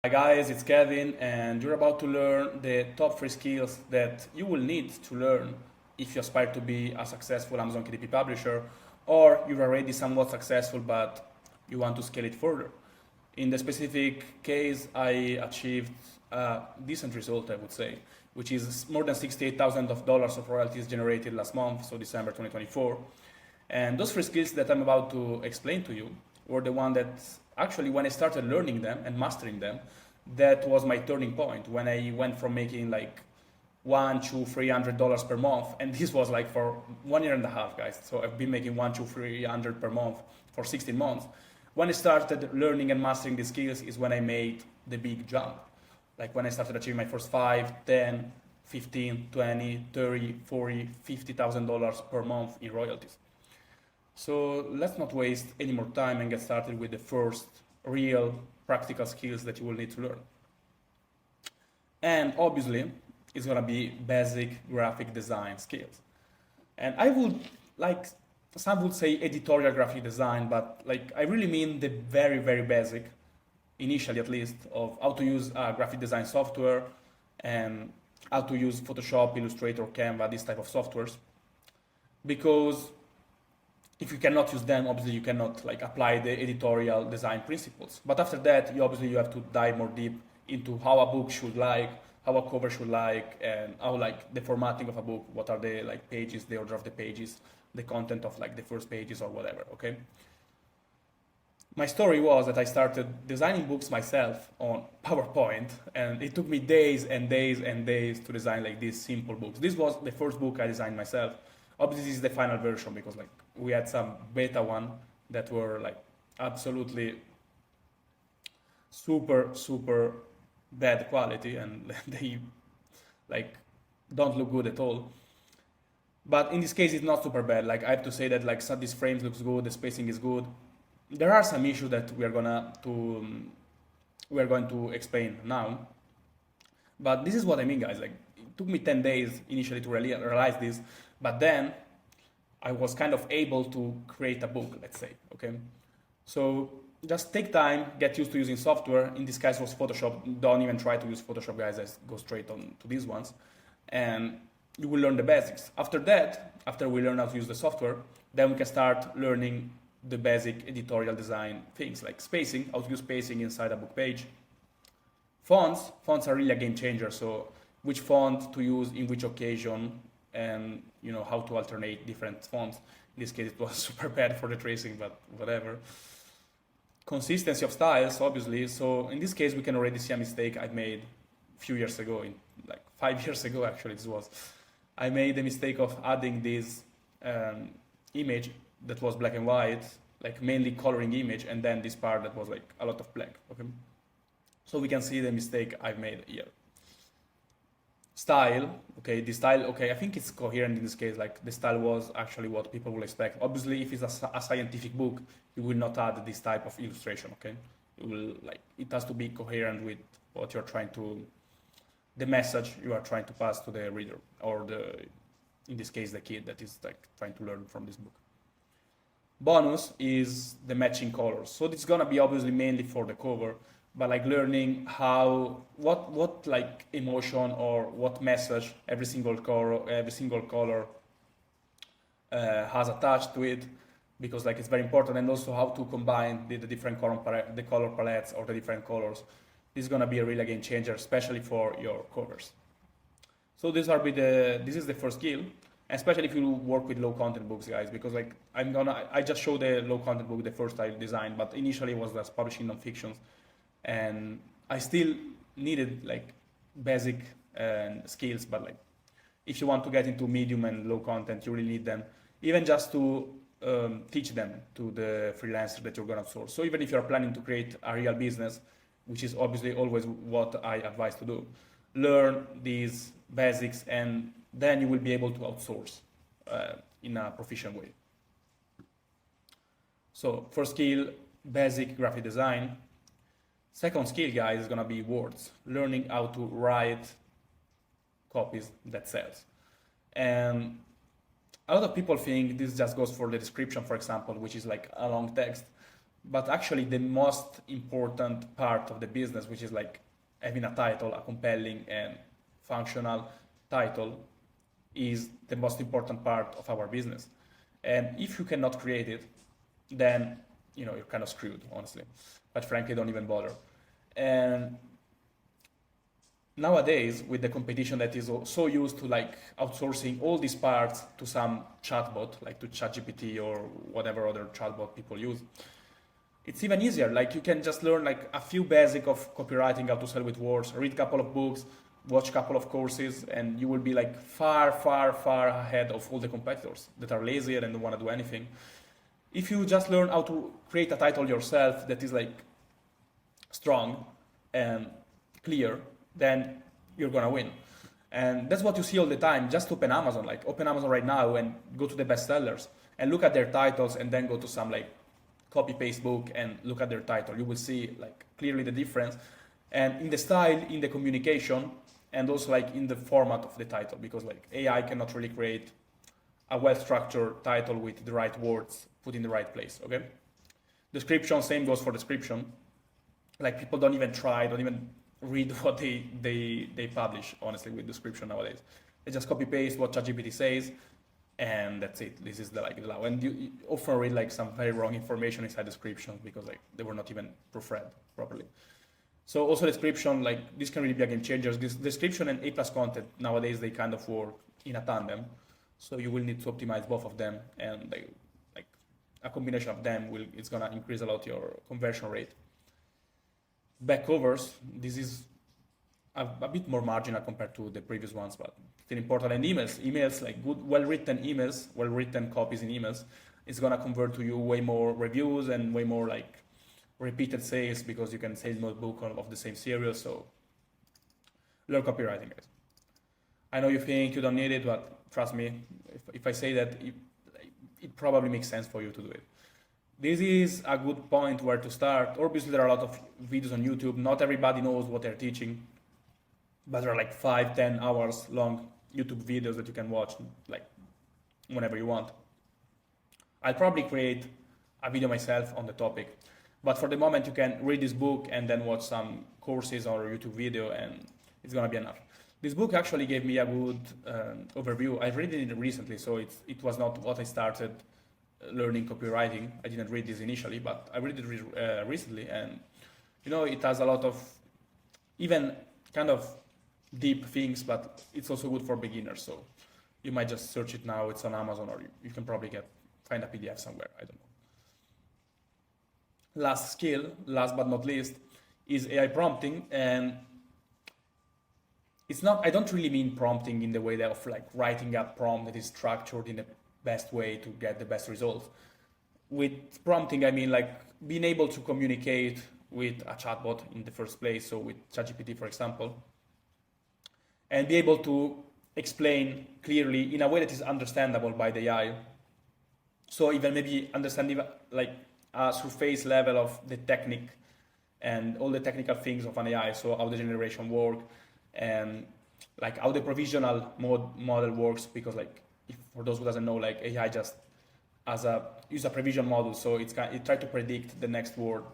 Hi guys, it's Kevin, and you're about to learn the top three skills that you will need to learn if you aspire to be a successful Amazon KDP publisher, or you're already somewhat successful but you want to scale it further. In the specific case, I achieved a decent result, I would say, which is more than $68,000 of royalties generated last month, so December 2024. And those three skills that I'm about to explain to you were the one that actually, when I started learning them and mastering them, that was my turning point when I went from making like $100 to $300 per month, and this was like for 1 year and a half, guys. So I've been making $100 to $300 per month for 16 months. When I started learning and mastering the skills is when I made the big jump. Like when I started achieving my first 5, 10, 15, 20, 30, 40, $50,000 per month in royalties. So let's not waste any more time and get started with the first real practical skills that you will need to learn. And obviously, it's gonna be basic graphic design skills. And I would like, some would say editorial graphic design, but like I really mean the very, very basic, initially at least, of how to use graphic design software and how to use Photoshop, Illustrator, Canva, these type of softwares. Because if you cannot use them, obviously you cannot like apply the editorial design principles. But after that, you have to dive more deep into how a book should like, how a cover should like, and how like the formatting of a book, what are the like pages, the order of the pages, the content of like the first pages or whatever, okay? My story was that I started designing books myself on PowerPoint, and it took me days and days and days to design like these simple books. This was the first book I designed myself. Obviously, this is the final version because like we had some beta one that were like absolutely super bad quality, and they like don't look good at all. But in this case, it's not super bad. Like I have to say that like some these frames looks good, the spacing is good. There are some issues that we are going to explain now. But this is what I mean, guys. Like it took me 10 days initially to really realize this, but then I was kind of able to create a book, let's say, okay? So just take time, get used to using software. In this case was Photoshop. Don't even try to use Photoshop, guys. Just go straight on to these ones. And you will learn the basics. After that, after we learn how to use the software, then we can start learning the basic editorial design things like spacing, how to use spacing inside a book page. Fonts are really a game changer. So which font to use in which occasion, and you know how to alternate different fonts. In this case, it was super bad for the tracing, but whatever. Consistency of styles, obviously. So in this case, we can already see a mistake I made a few years ago, in like 5 years ago, actually, this was. I made the mistake of adding this image that was black and white, like mainly coloring image, and then this part that was like a lot of black, okay? So we can see the mistake I've made here. Style, okay, the style, okay, I think it's coherent in this case, like the style was actually what people will expect. Obviously, if it's a scientific book, you will not add this type of illustration, okay? You will, like, it has to be coherent with what you're trying to, the message you are trying to pass to the reader, or in this case, the kid that is like trying to learn from this book. Bonus is the matching colors. So it's gonna be obviously mainly for the cover, but like learning how what like emotion or what message every single color has attached to it, because like it's very important, and also how to combine the different the color palettes or the different colors. This is gonna be a real game changer, especially for your covers. So this is the first skill, especially if you work with low content books, guys, because like I just showed the low content book, the first I designed, but initially it was just publishing non-fictions, and I still needed like basic skills, but like if you want to get into medium and low content, you really need them, even just to teach them to the freelancer that you're gonna outsource. So even if you're planning to create a real business, which is obviously always what I advise to do, learn these basics, and then you will be able to outsource in a proficient way. So first skill, basic graphic design. Second skill, guys, is gonna be words. Learning how to write copies that sells. And a lot of people think this just goes for the description, for example, which is like a long text. But actually the most important part of the business, which is like having a title, a compelling and functional title, is the most important part of our business. And if you cannot create it, then you're kind of screwed, honestly. But frankly, don't even bother. And nowadays, with the competition that is so used to like outsourcing all these parts to some chatbot, like to ChatGPT or whatever other chatbot people use, it's even easier. Like you can just learn like a few basic of copywriting, how to sell with words, read a couple of books, watch a couple of courses, and you will be like far, far, far ahead of all the competitors that are lazier and don't want to do anything. If you just learn how to create a title yourself that is like strong and clear, then you're gonna win. And that's what you see all the time. Just open Amazon, like open Amazon right now and go to the bestsellers and look at their titles, and then go to some like copy paste book and look at their title. You will see like clearly the difference, and in the style, in the communication, and also like in the format of the title, because like AI cannot really create a well-structured title with the right words put in the right place. Okay, description, same goes for description. Like people don't even read what they publish, honestly, with description nowadays. They just copy paste what ChatGPT says, and that's it. This is the law. And you often read like some very wrong information inside descriptions because like they were not even proofread properly. So also description, like this can really be a game changer. This description and A+ content nowadays, they kind of work in a tandem. So you will need to optimize both of them, and like a combination of them it's gonna increase a lot your conversion rate. Back covers, this is a bit more marginal compared to the previous ones, but still important. And emails like good, well-written emails, well-written copies in emails, it's gonna convert to you way more reviews and way more like repeated sales, because you can sell notebook of the same series. So learn copywriting, guys. I know you think you don't need it, but trust me, if I say that, it probably makes sense for you to do it. This is a good point where to start. Obviously, there are a lot of videos on YouTube. Not everybody knows what they're teaching, but there are like 5-10 hours long YouTube videos that you can watch like whenever you want. I'll probably create a video myself on the topic, but for the moment you can read this book and then watch some courses or YouTube video, and it's gonna be enough. This book actually gave me a good overview. I've read it recently, so it was not what I started learning copywriting. I didn't read this initially, but I read it recently, and it has a lot of even kind of deep things, but it's also good for beginners. So you might just search it now. It's on Amazon, or you can probably find a PDF somewhere. I don't know. Last skill, last but not least, is AI prompting. And it's not, I don't really mean prompting in the way of like writing a prompt that is structured in the best way to get the best results. With prompting, I mean like being able to communicate with a chatbot in the first place, so with ChatGPT, for example, and be able to explain clearly in a way that is understandable by the AI. So even maybe understanding like a surface level of the technique and all the technical things of an AI, so how the generation work, and like how the provisional model works, because like for those who doesn't know, like AI just use a provision model, so it tries to predict the next word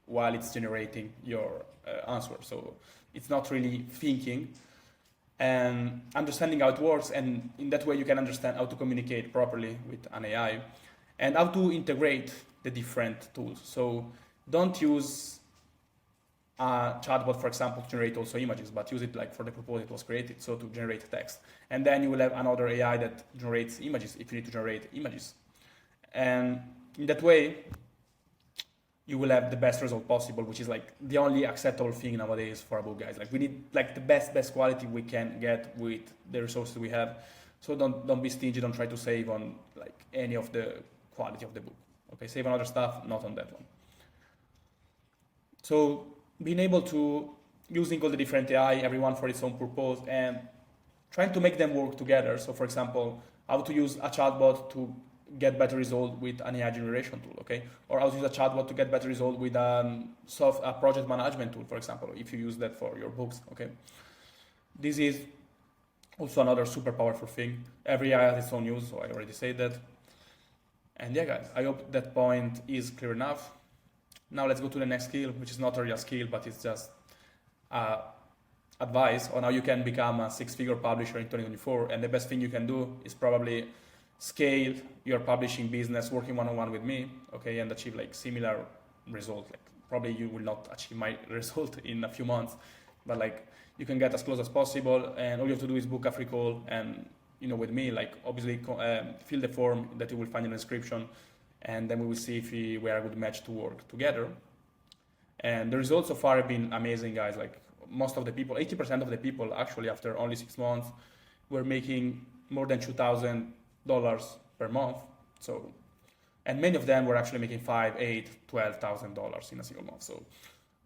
while it's generating your answer. So it's not really thinking and understanding how it works, and in that way you can understand how to communicate properly with an AI and how to integrate the different tools. So don't use a chatbot, for example, to generate also images, but use it like for the purpose it was created, so to generate text. And then you will have another AI that generates images if you need to generate images. And in that way, you will have the best result possible, which is like the only acceptable thing nowadays for a book, guys. Like we need like the best quality we can get with the resources we have. So don't be stingy, don't try to save on like any of the quality of the book. Okay, save on other stuff, not on that one. So being able to using all the different AI, everyone for its own purpose, and trying to make them work together. So for example, how to use a chatbot to get better result with an AI generation tool, okay? Or how to use a chatbot to get better result with a project management tool, for example, if you use that for your books, okay? This is also another super powerful thing. Every AI has its own use, so I already said that. And yeah, guys, I hope that point is clear enough. Now let's go to the next skill, which is not a real skill, but it's just advice on how you can become a six-figure publisher in 2024. And the best thing you can do is probably scale your publishing business working one-on-one with me, okay, and achieve like similar result. Like probably you will not achieve my result in a few months, but like you can get as close as possible, and all you have to do is book a free call and, you know, with me, like obviously fill the form that you will find in the description, and then we will see if we are a good match to work together. And the results so far have been amazing, guys. Like most of the people, 80% of the people actually after only 6 months were making more than $2,000 per month. So, and many of them were actually making $5,000, $8,000, $12,000 in a single month. So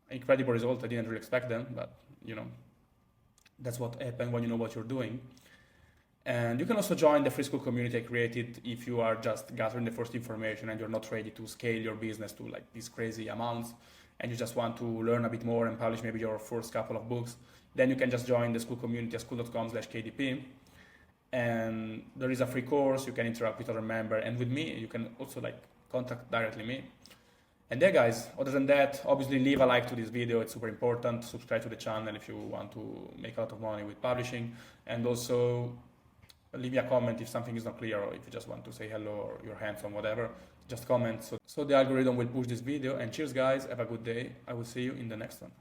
incredible result. I didn't really expect them, but you know, that's what happens when you know what you're doing. And you can also join the free Skool community I created if you are just gathering the first information and you're not ready to scale your business to like these crazy amounts, and you just want to learn a bit more and publish maybe your first couple of books. Then you can just join the Skool community at skool.com/KDP. And there is a free course, you can interact with other members, and with me, you can also like contact directly me. And yeah, guys, other than that, obviously leave a like to this video, it's super important. Subscribe to the channel if you want to make a lot of money with publishing, and also leave me a comment if something is not clear, or if you just want to say hello or your hands on whatever, just comment so the algorithm will push this video. And cheers, guys, have a good day. I will see you in the next one.